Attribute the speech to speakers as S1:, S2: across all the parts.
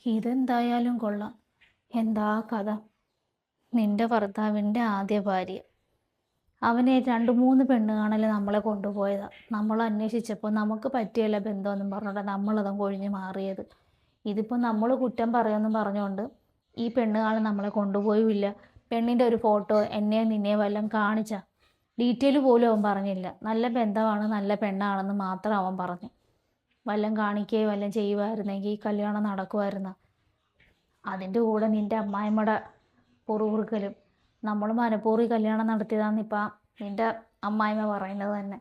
S1: ഇതെന്തായാലും കൊള്ളാം. എന്താ കഥ? നിന്റെ ഭർത്താവിൻ്റെ ആദ്യ ഭാര്യ. അവനെ 2-3 പെണ്ണ് കാണല് നമ്മളെ കൊണ്ടുപോയതാ. നമ്മൾ അന്വേഷിച്ചപ്പോൾ നമുക്ക് പറ്റിയല്ല ബന്ധമെന്നും പറഞ്ഞുകൊണ്ട് നമ്മളതങ്ങ് ഒഴിഞ്ഞ് മാറിയത്. ഇതിപ്പോൾ നമ്മൾ കുറ്റം പറയുമെന്നും പറഞ്ഞുകൊണ്ട് ഈ പെണ്ണ് കാണൽ നമ്മളെ കൊണ്ടുപോയുമില്ല. പെണ്ണിൻ്റെ ഒരു ഫോട്ടോ എന്നെയും നിന്നെയും വല്ലതും കാണിച്ചാ ഡീറ്റെയിൽ പോലും അവൻ പറഞ്ഞില്ല. നല്ല ബന്ധമാണ്, നല്ല പെണ്ണാണെന്ന് മാത്രം അവൻ പറഞ്ഞു. വല്ലതും കാണിക്കുകയോ വല്ലതും ചെയ്യുമായിരുന്നെങ്കിൽ ഈ കല്യാണം നടക്കുമായിരുന്നു. അതിൻ്റെ കൂടെ നിൻ്റെ അമ്മായിമ്മയുടെ പൊറുകുറുക്കലും നമ്മൾ മനഃപൂർവ്വം കല്യാണം നടത്തിയതാന്നിപ്പം നിൻ്റെ അമ്മായിമ്മ പറയുന്നത് തന്നെ.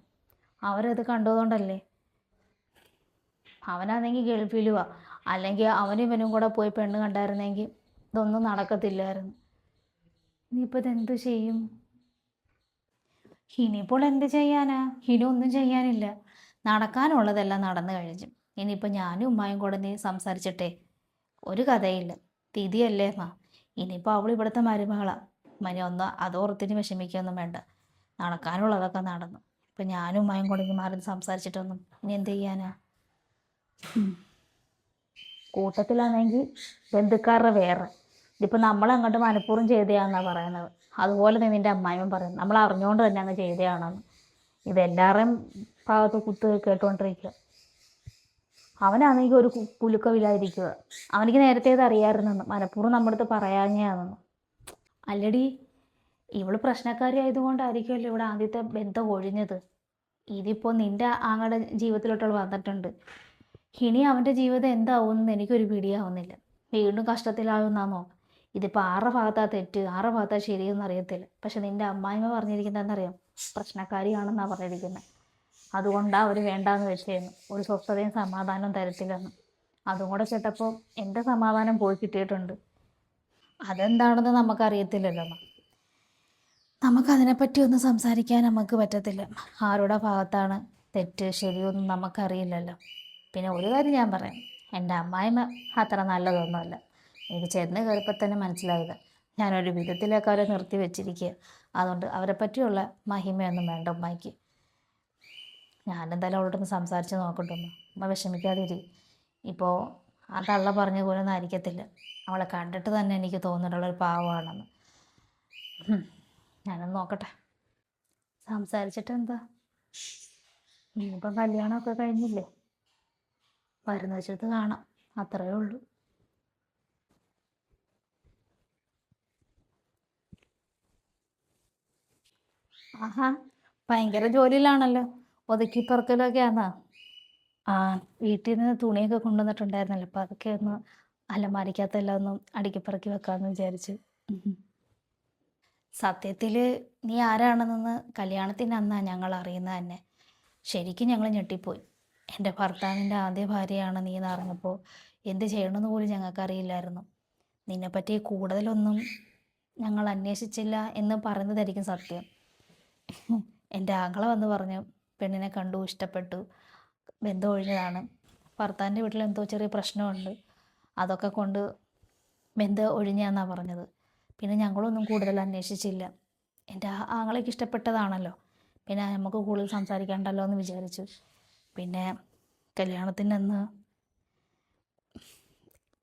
S1: അവരത് കണ്ടതുകൊണ്ടല്ലേ. അവനാണെങ്കിൽ ഗൾഫിലുവാ. അല്ലെങ്കിൽ അവനും ഇവനും കൂടെ പോയി പെണ്ണ് കണ്ടായിരുന്നെങ്കിൽ ഇതൊന്നും നടക്കത്തില്ലായിരുന്നു. ഇനിയിപ്പോൾ ഇതെന്ത് ചെയ്യും? ഇനിയിപ്പോൾ എന്ത് ചെയ്യാനാ? ഇനി ഒന്നും ചെയ്യാനില്ല. നടക്കാനുള്ളതെല്ലാം നടന്നു കഴിഞ്ഞു. ഇനിയിപ്പോൾ ഞാനും ഉമ്മായും കൂടെ നീ സംസാരിച്ചിട്ടേ ഒരു കഥയില്ല. തിഥിയല്ലേ അമ്മ. ഇനിയിപ്പോൾ അവൾ ഇവിടുത്തെ മരുമകളാ. മനി ഒന്ന് അതോർത്തിന് വിഷമിക്കുകയൊന്നും വേണ്ട. നടക്കാനുള്ളതൊക്കെ നടന്നു. ഇപ്പം ഞാനും ഉമ്മായും കൂടെ ഇനി മാറി സംസാരിച്ചിട്ടൊന്നും ഇനി എന്ത് ചെയ്യാനാ? കൂട്ടത്തിലാണെങ്കിൽ ബന്ധുക്കാരുടെ വേറെ. ഇതിപ്പോൾ നമ്മളങ്ങോട്ട് മനഃപൂർവ്വം ചെയ്തതാണെന്നാണ് പറയുന്നത്. അതുപോലെ തന്നെ നിൻ്റെ അമ്മായിമ്മ പറയുന്നത് നമ്മൾ അറിഞ്ഞുകൊണ്ട് തന്നെ അങ്ങ് ചെയ്തതാണെന്ന്. ഇതെല്ലാവരുടെയും ഭാഗത്ത് കുത്ത് കേട്ടുകൊണ്ടിരിക്കുക. അവനാണെങ്കിൽ ഒരു കുലുക്കമില്ലാതിരിക്കുക. അവനിക്ക് നേരത്തെ ഇത് അറിയാമായിരുന്നെന്ന്. മനഃപൂർവ്വം നമ്മുടെ അടുത്ത് പറയാഞ്ഞാണെന്ന്. അല്ലടി, ഇവള് പ്രശ്നക്കാരി ആയതുകൊണ്ടായിരിക്കുമല്ലോ ഇവിടെ ആദ്യത്തെ ബന്ധം ഒഴിഞ്ഞത്. ഇതിപ്പോൾ നിൻ്റെ ആങ്ങളുടെ ജീവിതത്തിലോട്ടുള്ള വന്നിട്ടുണ്ട്. ഇനി അവൻ്റെ ജീവിതം എന്താവുമെന്ന് എനിക്കൊരു പിടിയാവുന്നില്ല. വീണ്ടും കഷ്ടത്തിലാവുന്നാന്നോ? ഇതിപ്പോൾ ആരുടെ ഭാഗത്താ തെറ്റ്, ആരുടെ ഭാഗത്താ ശരിയെന്ന് അറിയത്തില്ല. പക്ഷെ നിൻ്റെ അമ്മായിമ്മ പറഞ്ഞിരിക്കുന്നതെന്നറിയാം, പ്രശ്നക്കാരിയാണെന്നാണ് പറഞ്ഞിരിക്കുന്നത്. അതുകൊണ്ടാണ് അവർ വേണ്ടാന്ന് വെച്ചേന്ന്. ഒരു സ്വസ്ഥതയും സമാധാനവും തരത്തില്ലെന്ന്. അതും കൂടെ കേട്ടപ്പോൾ എൻ്റെ സമാധാനം പോയി കിട്ടിയിട്ടുണ്ട്. അതെന്താണെന്ന് നമുക്കറിയത്തില്ലല്ലോ. നമുക്കതിനെപ്പറ്റി ഒന്നും സംസാരിക്കാൻ നമുക്ക് പറ്റത്തില്ല. ആരുടെ ഭാഗത്താണ് തെറ്റ് ശരിയൊന്നും നമുക്കറിയില്ലല്ലോ. പിന്നെ ഒരു കാര്യം ഞാൻ പറയാം, എൻ്റെ അമ്മായിമ്മ അത്ര നല്ലതൊന്നുമല്ല. എനിക്ക് ചെന്ന് കയറിയപ്പോൾ തന്നെ മനസ്സിലായത്. ഞാനൊരു വിധത്തിലേക്ക് അവരെ നിർത്തി വെച്ചിരിക്കുക. അതുകൊണ്ട് അവരെ പറ്റിയുള്ള മഹിമയൊന്നും വേണ്ട ഉമ്മായിക്ക്. ഞാനെന്തായാലും അവളോടൊന്ന് സംസാരിച്ച് നോക്കട്ടെ. ഉമ്മ വിഷമിക്കാതിരി. ഇപ്പോൾ ആ തള്ള പറഞ്ഞ പോലെ ഒന്നും ആയിരിക്കത്തില്ല. അവളെ കണ്ടിട്ട് തന്നെ എനിക്ക് തോന്നിയിട്ടുള്ളൊരു പാവമാണെന്ന്. ഞാനൊന്ന് നോക്കട്ടെ. സംസാരിച്ചിട്ട് എന്താ? ഇനിയിപ്പം കല്യാണമൊക്കെ കഴിഞ്ഞില്ലേ, വരുന്ന വെച്ചിട്ട് കാണാം. അത്രയേ ഉള്ളൂ. ആഹാ, ഭയങ്കര ജോലിയിലാണല്ലോ. ഒതുക്കിപ്പറക്കലൊക്കെ ആന്നാ? ആ, വീട്ടിൽ നിന്ന് തുണിയൊക്കെ കൊണ്ടുവന്നിട്ടുണ്ടായിരുന്നല്ലോ. അപ്പം അതൊക്കെ ഒന്ന് അലമാരിക്കകത്തെല്ലാം ഒന്ന് അടുക്കിപ്പറക്കി വെക്കാമെന്ന് വിചാരിച്ചു. സത്യത്തിൽ നീ ആരാണെന്ന് കല്യാണത്തിൻ്റെ അന്നാണ് ഞങ്ങൾ അറിയുന്നത് തന്നെ. ശരിക്കും ഞങ്ങൾ ഞെട്ടിപ്പോയി. എൻ്റെ ഭർത്താവിൻ്റെ ആദ്യ ഭാര്യയാണ് നീ എന്ന് അറിഞ്ഞപ്പോൾ എന്ത് ചെയ്യണമെന്ന് പോലും ഞങ്ങൾക്കറിയില്ലായിരുന്നു. നിന്നെപ്പറ്റി കൂടുതലൊന്നും ഞങ്ങൾ അന്വേഷിച്ചില്ല എന്ന് പറയുന്നതായിരിക്കും സത്യം. എൻ്റെ ആങ്ങള വന്ന് പറഞ്ഞു പെണ്ണിനെ കണ്ടു, ഇഷ്ടപ്പെട്ടു, ബന്ധം ഒഴിഞ്ഞതാണ്. ഭർത്താവിൻ്റെ വീട്ടിൽ എന്തോ ചെറിയ പ്രശ്നമുണ്ട്, അതൊക്കെ കൊണ്ട് ബന്ധം ഒഴിഞ്ഞാന്നാണ് പറഞ്ഞത്. പിന്നെ ഞങ്ങളൊന്നും കൂടുതൽ അന്വേഷിച്ചില്ല. എൻ്റെ ആങ്ങളയ്ക്ക് ഇഷ്ടപ്പെട്ടതാണല്ലോ, പിന്നെ നമുക്ക് കൂടുതൽ സംസാരിക്കണ്ടല്ലോ എന്ന് വിചാരിച്ചു. പിന്നെ കല്യാണത്തിൻ്റെ അന്ന്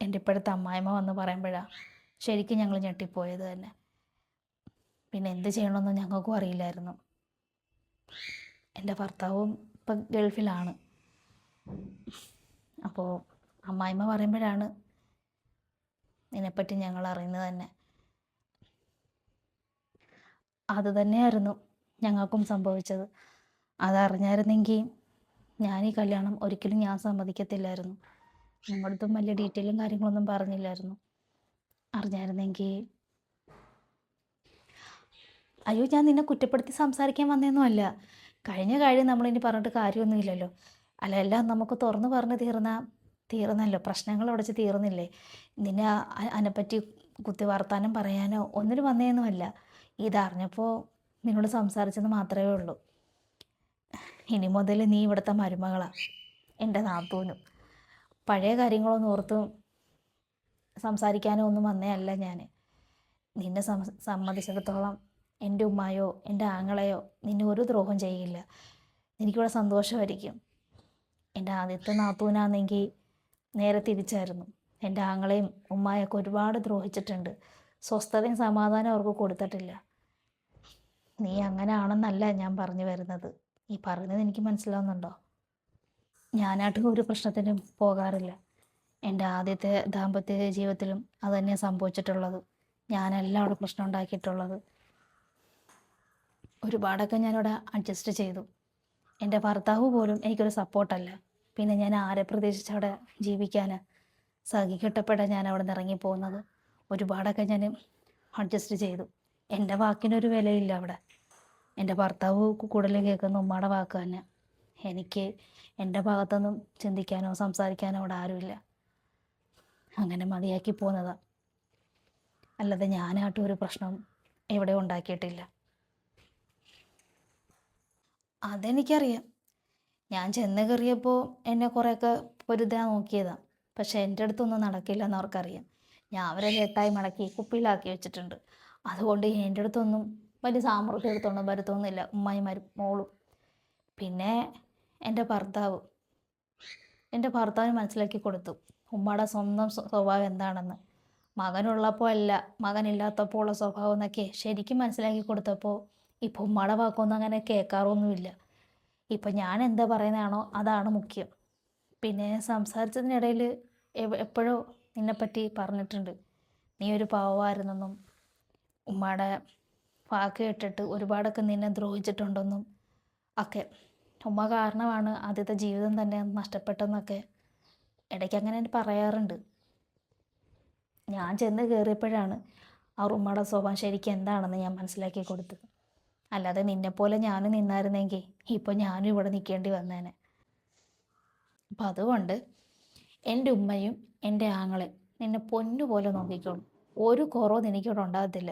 S1: എൻ്റെ ഇപ്പോഴത്തെ അമ്മായിമ്മ വന്ന് പറയുമ്പോഴാണ് ശരിക്കും ഞങ്ങൾ ഞെട്ടിപ്പോയത് തന്നെ. പിന്നെ എന്ത് ചെയ്യണമെന്ന് ഞങ്ങൾക്കും അറിയില്ലായിരുന്നു. എൻ്റെ ഭർത്താവും ഇപ്പം ഗൾഫിലാണ്. അപ്പോൾ അമ്മായിമ്മ പറയുമ്പോഴാണ് ഇതിനെപ്പറ്റി ഞങ്ങൾ അറിയുന്നത് തന്നെ. അത് തന്നെയായിരുന്നു ഞങ്ങൾക്കും സംഭവിച്ചത്. അതറിഞ്ഞായിരുന്നെങ്കിൽ ഞാൻ ഈ കല്യാണം ഒരിക്കലും ഞാൻ സമ്മതിക്കത്തില്ലായിരുന്നു. ഞങ്ങളടുത്തും വലിയ ഡീറ്റെയിലും കാര്യങ്ങളൊന്നും പറഞ്ഞില്ലായിരുന്നു. അറിഞ്ഞായിരുന്നെങ്കിൽ അയ്യോ, ഞാൻ നിന്നെ കുറ്റപ്പെടുത്തി സംസാരിക്കാൻ വന്നതൊന്നുമല്ല. കഴിഞ്ഞ കാര്യം നമ്മളിനി പറഞ്ഞിട്ട് കാര്യമൊന്നുമില്ലല്ലോ. അല്ല, എല്ലാം നമുക്ക് തുറന്ന് പറഞ്ഞ് തീർന്നല്ലോ. പ്രശ്നങ്ങൾ ഉടച്ച് തീർന്നില്ലേ. നിന്നെ അതിനെപ്പറ്റി കുത്തി വർത്താനം പറയാനോ ഒന്നിനും വന്നതൊന്നുമല്ല. ഇതറിഞ്ഞപ്പോൾ നിന്നോട് സംസാരിച്ചെന്ന് മാത്രമേ ഉള്ളൂ. ഇനി മുതൽ നീ ഇവിടുത്തെ മരുമകളാണ്, എൻ്റെ നാത്തൂനും. പഴയ കാര്യങ്ങളൊന്നും ഓർത്ത് സംസാരിക്കാനോ ഒന്നും വന്നേ അല്ല ഞാൻ. നിന്നെ സമ്മതിച്ചിടത്തോളം എൻ്റെ ഉമ്മായോ എൻ്റെ ആങ്ങളെയോ നിന്നെ ഒരു ദ്രോഹം ചെയ്യില്ല. എനിക്കിവിടെ സന്തോഷമായിരിക്കും. എൻ്റെ ആദ്യത്തെ നാത്തൂനാണെങ്കിൽ നേരെ തിരിച്ചായിരുന്നു. എൻ്റെ ആങ്ങളെയും ഉമ്മായൊക്കെ ഒരുപാട് ദ്രോഹിച്ചിട്ടുണ്ട്. സ്വസ്ഥതയും സമാധാനവും അവർക്ക് കൊടുത്തിട്ടില്ല. നീ അങ്ങനെ ആണെന്നല്ല ഞാൻ പറഞ്ഞു വരുന്നത്. ഈ പറയുന്നത് എനിക്ക് മനസ്സിലാവുന്നുണ്ടോ? ഞാനായിട്ട് ഒരു പ്രശ്നത്തിനും പോകാറില്ല. എൻ്റെ ആദ്യത്തെ ദാമ്പത്യ ജീവിതത്തിലും അത് തന്നെയാണ് സംഭവിച്ചിട്ടുള്ളത്. ഞാനല്ല അവിടെ പ്രശ്നം ഉണ്ടാക്കിയിട്ടുള്ളത്. ഒരുപാടൊക്കെ ഞാനിവിടെ അഡ്ജസ്റ്റ് ചെയ്തു. എൻ്റെ ഭർത്താവ് പോലും എനിക്കൊരു സപ്പോർട്ടല്ല. പിന്നെ ഞാൻ ആരെ പ്രതീക്ഷിച്ച് അവിടെ ജീവിക്കാൻ? സഹികെട്ടപ്പെടാൻ ഞാൻ അവിടെ നിന്ന് ഇറങ്ങിപ്പോകുന്നത്. ഒരുപാടൊക്കെ ഞാൻ അഡ്ജസ്റ്റ് ചെയ്തു. എൻ്റെ വാക്കിനൊരു വിലയില്ല അവിടെ. എൻ്റെ ഭർത്താവ് കൂടുതൽ കേൾക്കുന്ന ഉമ്മയുടെ വാക്ക് തന്നെ. എനിക്ക് എൻ്റെ ഭാഗത്തൊന്നും ചിന്തിക്കാനോ സംസാരിക്കാനോ അവിടെ ആരുമില്ല. അങ്ങനെ മതിയാക്കി പോകുന്നതാണ്. അല്ലാതെ ഞാനായിട്ട് ഒരു പ്രശ്നം എവിടെ ഉണ്ടാക്കിയിട്ടില്ല. അതെനിക്കറിയാം. ഞാൻ ചെന്ന് കയറിയപ്പോൾ എന്നെ കുറേയൊക്കെ പൊരുതാൻ നോക്കിയതാണ്. പക്ഷേ എൻ്റെ അടുത്തൊന്നും നടക്കില്ല എന്ന് അവർക്കറിയാം. ഞാൻ അവരെ കെട്ടായി മടക്കി കുപ്പിയിലാക്കി വെച്ചിട്ടുണ്ട്. അതുകൊണ്ട് എൻ്റെ അടുത്തൊന്നും വലിയ സാമർഥ്യം എടുത്തൊന്നും വരുത്തൊന്നുമില്ല ഉമ്മായിമാരും മോളും. പിന്നെ എൻ്റെ ഭർത്താവിന് മനസ്സിലാക്കി കൊടുത്തു ഉമ്മയുടെ സ്വന്തം സ്വഭാവം എന്താണെന്ന്. മകനുള്ളപ്പോൾ അല്ല, മകനില്ലാത്തപ്പോൾ ഉള്ള സ്വഭാവം എന്നൊക്കെ ശരിക്കും മനസ്സിലാക്കി കൊടുത്തപ്പോൾ ഇപ്പോൾ ഉമ്മയുടെ വാക്കൊന്നും അങ്ങനെ കേൾക്കാറൊന്നുമില്ല. ഇപ്പം ഞാൻ എന്താ പറയുന്നതാണോ അതാണ് മുഖ്യം. പിന്നെ സംസാരിച്ചതിനിടയിൽ എപ്പോഴോ നിന്നെപ്പറ്റി പറഞ്ഞിട്ടുണ്ട്. നീ ഒരു പാവമായിരുന്നെന്നും ഉമ്മയുടെ വാക്ക് കേട്ടിട്ട് ഒരുപാടൊക്കെ നിന്നെ ദ്രോഹിച്ചിട്ടുണ്ടെന്നും ഒക്കെ. ഉമ്മ കാരണമാണ് ആദ്യത്തെ ജീവിതം തന്നെ നഷ്ടപ്പെട്ടെന്നൊക്കെ ഇടയ്ക്ക് അങ്ങനെ പറയാറുണ്ട്. ഞാൻ ചെന്ന് കയറിയപ്പോഴാണ് ആ ഉമ്മയുടെ സ്വഭാവം ശരിക്കും എന്താണെന്ന് ഞാൻ മനസ്സിലാക്കി കൊടുത്തത്. അല്ലാതെ നിന്നെപ്പോലെ ഞാനും നിന്നായിരുന്നെങ്കിൽ ഇപ്പോൾ ഞാനും ഇവിടെ നിൽക്കേണ്ടി വന്നേനെ. അപ്പം അതുകൊണ്ട് എൻ്റെ ഉമ്മയും എൻ്റെ ആങ്ങളെയും നിന്നെ പൊന്നുപോലെ നോക്കിക്കോളും. ഒരു കുറവും നിനക്കിവിടെ ഉണ്ടാകത്തില്ല.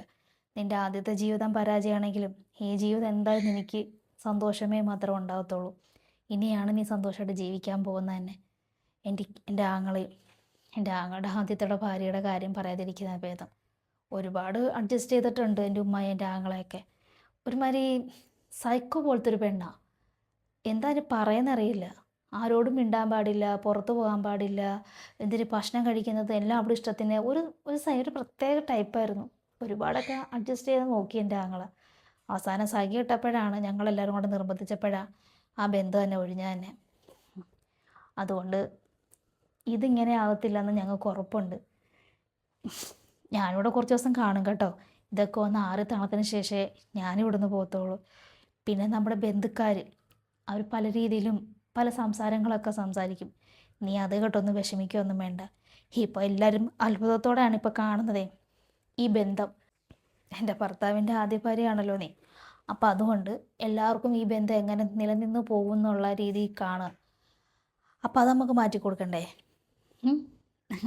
S1: നിൻ്റെ ആദ്യത്തെ ജീവിതം പരാജയമാണെങ്കിലും ഈ ജീവിതം എന്തായാലും നിനക്ക് സന്തോഷമേ മാത്രമേ ഉണ്ടാകത്തുള്ളൂ. ഇനിയാണ് നീ സന്തോഷമായിട്ട് ജീവിക്കാൻ പോകുന്നത് തന്നെ. എൻ്റെ ആങ്ങളുടെ ആദ്യത്തെ ഭാര്യയുടെ കാര്യം പറയാതിരിക്കുന്ന ഭേദം. ഒരുപാട് അഡ്ജസ്റ്റ് ചെയ്തിട്ടുണ്ട് എൻ്റെ ഉമ്മയും എൻ്റെ ആങ്ങളെയൊക്കെ. ഒരുമാതിരി സൈക്കോ പോലത്തെ ഒരു പെണ്ണാണ്. എന്താ അതിന് പറയുന്നറിയില്ല. ആരോടും മിണ്ടാൻ പാടില്ല, പുറത്ത് പോകാൻ പാടില്ല, എന്തിന് ഭക്ഷണം കഴിക്കുന്നത് എല്ലാം അവിടെ ഇഷ്ടത്തിന്. ഒരു പ്രത്യേക ടൈപ്പായിരുന്നു. ഒരുപാടൊക്കെ അഡ്ജസ്റ്റ് ചെയ്ത് നോക്കി എൻ്റെ ആങ്ങളെ. അവസാനം സഖി കിട്ടപ്പോഴാണ് ഞങ്ങളെല്ലാവരും കൂടെ നിർബന്ധിച്ചപ്പോഴാണ് ആ ബന്ധം തന്നെ ഒഴിഞ്ഞ തന്നെ. അതുകൊണ്ട് ഇതിങ്ങനെ ആകത്തില്ലെന്ന് ഞങ്ങൾക്ക് ഉറപ്പുണ്ട്. ഞാനിവിടെ കുറച്ച് ദിവസം കാണും കേട്ടോ. ഇതൊക്കെ ഒന്ന് ആറി തണുത്തതിന് ശേഷമേ ഞാനിവിടുന്ന് പോകത്തുള്ളൂ. പിന്നെ നമ്മുടെ ബന്ധുക്കാർ അവർ പല രീതിയിലും പല സംസാരങ്ങളൊക്കെ സംസാരിക്കും. നീ അത് കേട്ടൊന്നും വിഷമിക്കുകയൊന്നും വേണ്ട. ഇപ്പോൾ എല്ലാവരും അത്ഭുതത്തോടെയാണ് ഇപ്പോൾ കാണുന്നതേ ഈ ബന്ധം. എൻ്റെ ഭർത്താവിൻ്റെ ആദ്യ ഭാര്യയാണല്ലോ നീ. അപ്പം അതുകൊണ്ട് എല്ലാവർക്കും ഈ ബന്ധം എങ്ങനെ നിലനിന്ന് പോകും എന്നുള്ള രീതിയിൽ കാണുക. അപ്പം അത് നമുക്ക് മാറ്റി കൊടുക്കണ്ടേ?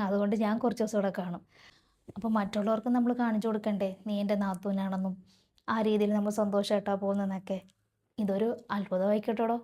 S1: അതുകൊണ്ട് ഞാൻ കുറച്ച് ദിവസം ഇവിടെ കാണും. അപ്പോൾ മറ്റുള്ളവർക്ക് നമ്മൾ കാണിച്ചു കൊടുക്കണ്ടേ നീ എൻ്റെ നാത്തൂനാണെന്നും ആ രീതിയിൽ നമ്മൾ സന്തോഷമായിട്ടാണ് പോകുന്നതെന്നൊക്കെ. ഇതൊരു അത്ഭുതമായിക്കോട്ടെടോ.